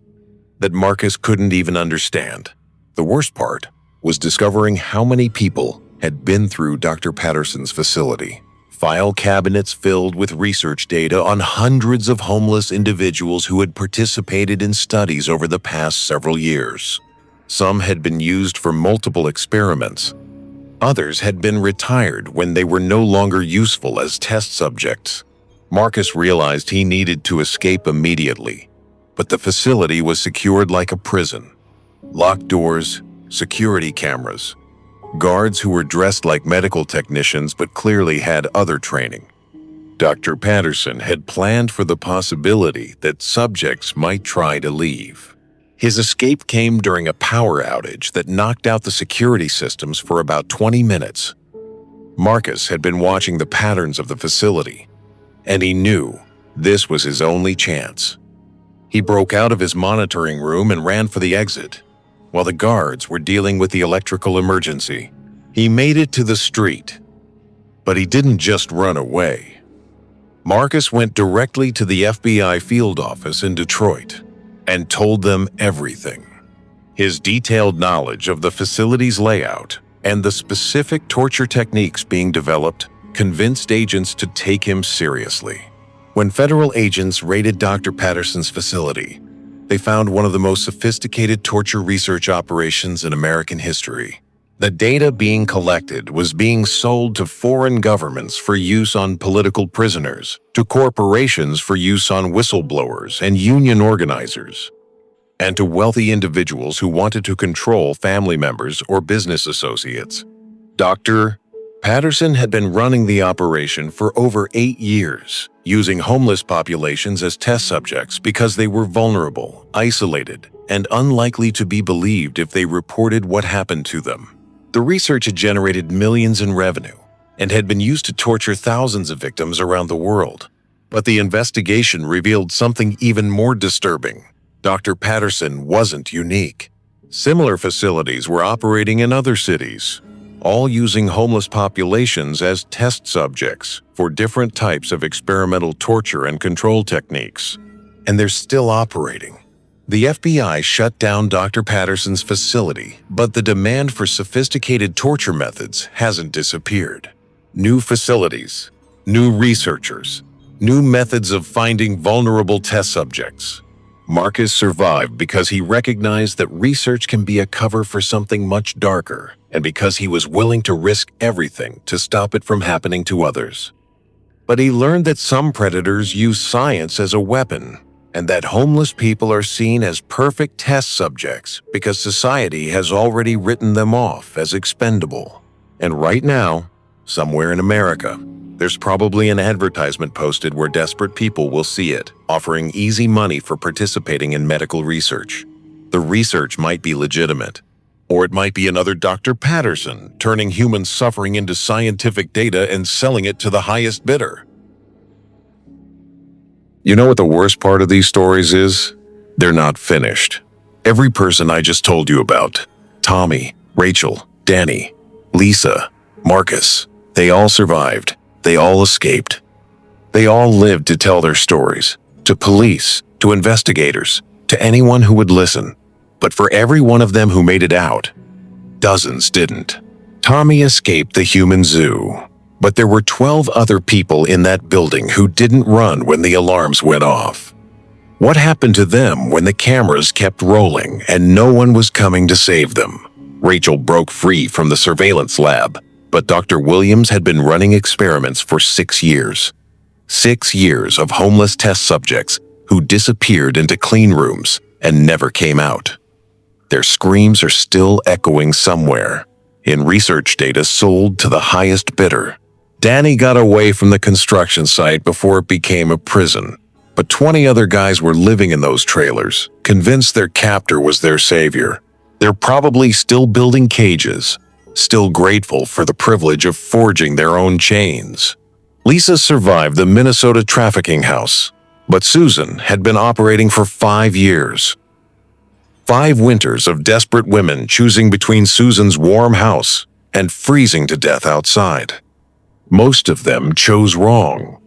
that Marcus couldn't even understand. The worst part was discovering how many people had been through Dr. Patterson's facility. File cabinets filled with research data on hundreds of homeless individuals who had participated in studies over the past several years. Some had been used for multiple experiments, Others had been retired when they were no longer useful as test subjects. Marcus realized he needed to escape immediately, but the facility was secured like a prison. Locked doors, security cameras, guards who were dressed like medical technicians but clearly had other training. Dr. Patterson had planned for the possibility that subjects might try to leave. His escape came during a power outage that knocked out the security systems for about 20 minutes. Marcus had been watching the patterns of the facility, and he knew this was his only chance. He broke out of his monitoring room and ran for the exit, while the guards were dealing with the electrical emergency. He made it to the street, but he didn't just run away. Marcus went directly to the FBI field office in Detroit and told them everything. His detailed knowledge of the facility's layout and the specific torture techniques being developed convinced agents to take him seriously. When federal agents raided Dr. Patterson's facility, they found one of the most sophisticated torture research operations in American history. The data being collected was being sold to foreign governments for use on political prisoners, to corporations for use on whistleblowers and union organizers, and to wealthy individuals who wanted to control family members or business associates. Dr. Patterson had been running the operation for over 8 years, using homeless populations as test subjects because they were vulnerable, isolated, and unlikely to be believed if they reported what happened to them. The research had generated millions in revenue and had been used to torture thousands of victims around the world. But the investigation revealed something even more disturbing. Dr. Patterson wasn't unique. Similar facilities were operating in other cities, all using homeless populations as test subjects for different types of experimental torture and control techniques. And they're still operating. The FBI shut down Dr. Patterson's facility, but the demand for sophisticated torture methods hasn't disappeared. New facilities, new researchers, new methods of finding vulnerable test subjects. Marcus survived because he recognized that research can be a cover for something much darker, and because he was willing to risk everything to stop it from happening to others. But he learned that some predators use science as a weapon, and that homeless people are seen as perfect test subjects because society has already written them off as expendable. And right now, somewhere in America, there's probably an advertisement posted where desperate people will see it, offering easy money for participating in medical research. The research might be legitimate, or it might be another Dr. Patterson turning human suffering into scientific data and selling it to the highest bidder. You know what the worst part of these stories is? They're not finished. Every person I just told you about, Tommy, Rachel, Danny, Lisa, Marcus, they all survived. They all escaped. They all lived to tell their stories, to police, to investigators, to anyone who would listen. But for every one of them who made it out, dozens didn't. Tommy escaped the human zoo, but there were 12 other people in that building who didn't run when the alarms went off. What happened to them when the cameras kept rolling and no one was coming to save them? Rachel broke free from the surveillance lab, but Dr. Williams had been running experiments for 6 years. 6 years of homeless test subjects who disappeared into clean rooms and never came out. Their screams are still echoing somewhere, in research data sold to the highest bidder. Danny got away from the construction site before it became a prison, but 20 other guys were living in those trailers, convinced their captor was their savior. They're probably still building cages, still grateful for the privilege of forging their own chains. Lisa survived the Minnesota trafficking house, but Susan had been operating for 5 years. 5 winters of desperate women choosing between Susan's warm house and freezing to death outside. Most of them chose wrong.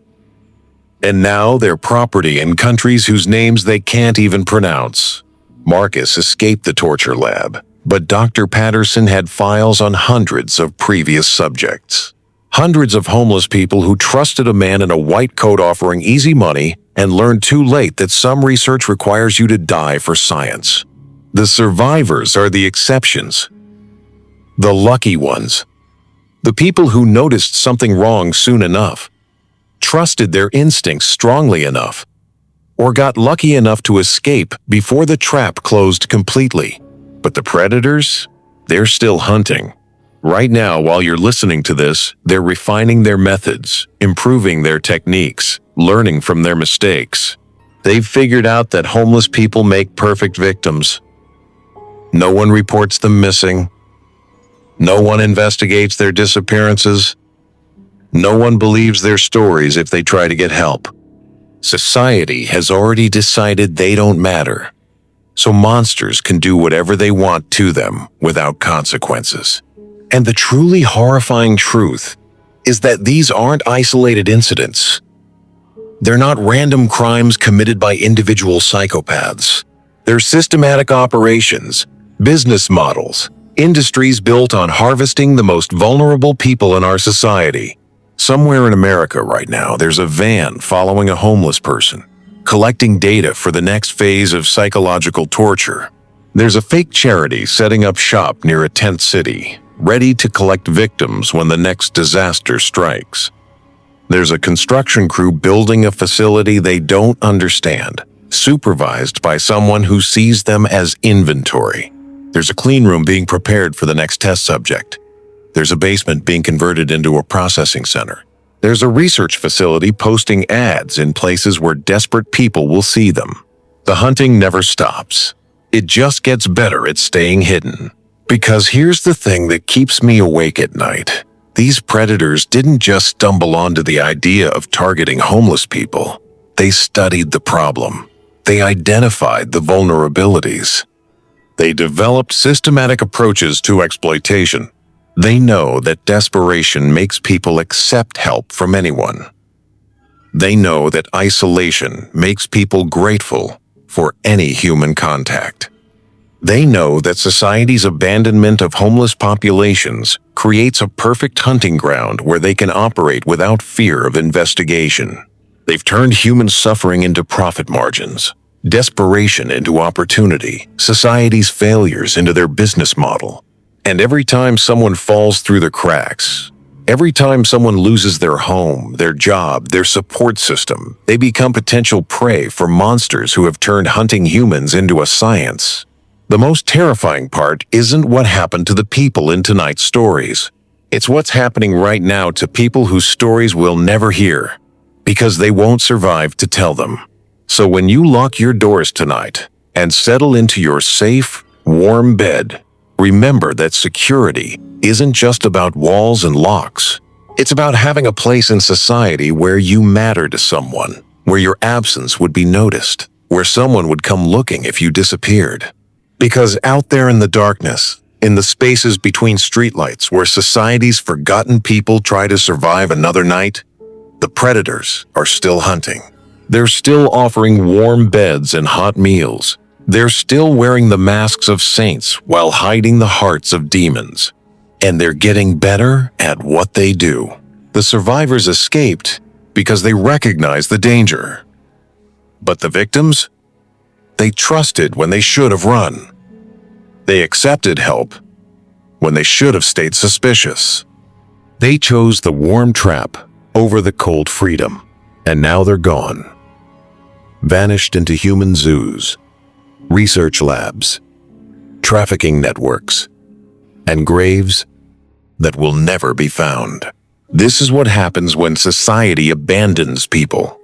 And now they're property in countries whose names they can't even pronounce. Marcus escaped the torture lab, but Dr. Patterson had files on hundreds of previous subjects. Hundreds of homeless people who trusted a man in a white coat offering easy money and learned too late that some research requires you to die for science. The survivors are the exceptions. The lucky ones. The people who noticed something wrong soon enough, trusted their instincts strongly enough, or got lucky enough to escape before the trap closed completely. But the predators, they're still hunting. Right now, while you're listening to this, they're refining their methods, improving their techniques, learning from their mistakes. They've figured out that homeless people make perfect victims. No one reports them missing. No one investigates their disappearances. No one believes their stories if they try to get help. Society has already decided they don't matter, so monsters can do whatever they want to them without consequences. And the truly horrifying truth is that these aren't isolated incidents. They're not random crimes committed by individual psychopaths. They're systematic operations, business models, industries built on harvesting the most vulnerable people in our society. Somewhere in America right now, there's a van following a homeless person, collecting data for the next phase of psychological torture. There's a fake charity setting up shop near a tent city, ready to collect victims when the next disaster strikes. There's a construction crew building a facility they don't understand, supervised by someone who sees them as inventory. There's a clean room being prepared for the next test subject. There's a basement being converted into a processing center. There's a research facility posting ads in places where desperate people will see them. The hunting never stops. It just gets better at staying hidden. Because here's the thing that keeps me awake at night. These predators didn't just stumble onto the idea of targeting homeless people. They studied the problem. They identified the vulnerabilities. They developed systematic approaches to exploitation. They know that desperation makes people accept help from anyone. They know that isolation makes people grateful for any human contact. They know that society's abandonment of homeless populations creates a perfect hunting ground where they can operate without fear of investigation. They've turned human suffering into profit margins, desperation into opportunity, society's failures into their business model. And every time someone falls through the cracks, every time someone loses their home, their job, their support system, they become potential prey for monsters who have turned hunting humans into a science. The most terrifying part isn't what happened to the people in tonight's stories. It's what's happening right now to people whose stories we'll never hear, because they won't survive to tell them. So when you lock your doors tonight and settle into your safe, warm bed, remember that security isn't just about walls and locks. It's about having a place in society where you matter to someone, where your absence would be noticed, where someone would come looking if you disappeared. Because out there in the darkness, in the spaces between streetlights where society's forgotten people try to survive another night, the predators are still hunting. They're still offering warm beds and hot meals. They're still wearing the masks of saints while hiding the hearts of demons. And they're getting better at what they do. The survivors escaped because they recognized the danger. But the victims? They trusted when they should have run. They accepted help when they should have stayed suspicious. They chose the warm trap over the cold freedom. And now they're gone. Vanished into human zoos, research labs, trafficking networks, and graves that will never be found. This is what happens when society abandons people.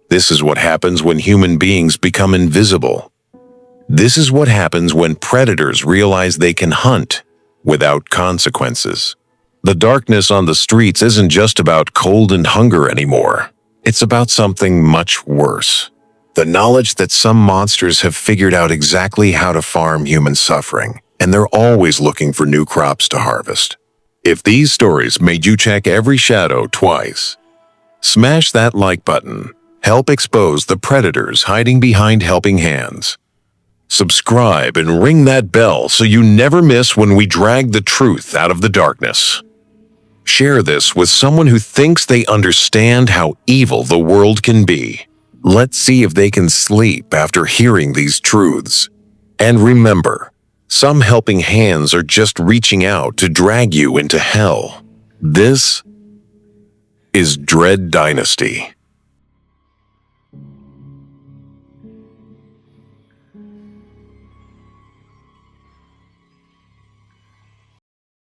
This is what happens when human beings become invisible. This is what happens when predators realize they can hunt without consequences. The darkness on the streets isn't just about cold and hunger anymore. It's about something much worse. The knowledge that some monsters have figured out exactly how to farm human suffering, and they're always looking for new crops to harvest. If these stories made you check every shadow twice, smash that like button. Help expose the predators hiding behind helping hands. Subscribe and ring that bell so you never miss when we drag the truth out of the darkness. Share this with someone who thinks they understand how evil the world can be. Let's see if they can sleep after hearing these truths. And remember, some helping hands are just reaching out to drag you into hell. This is Dread Dynasty.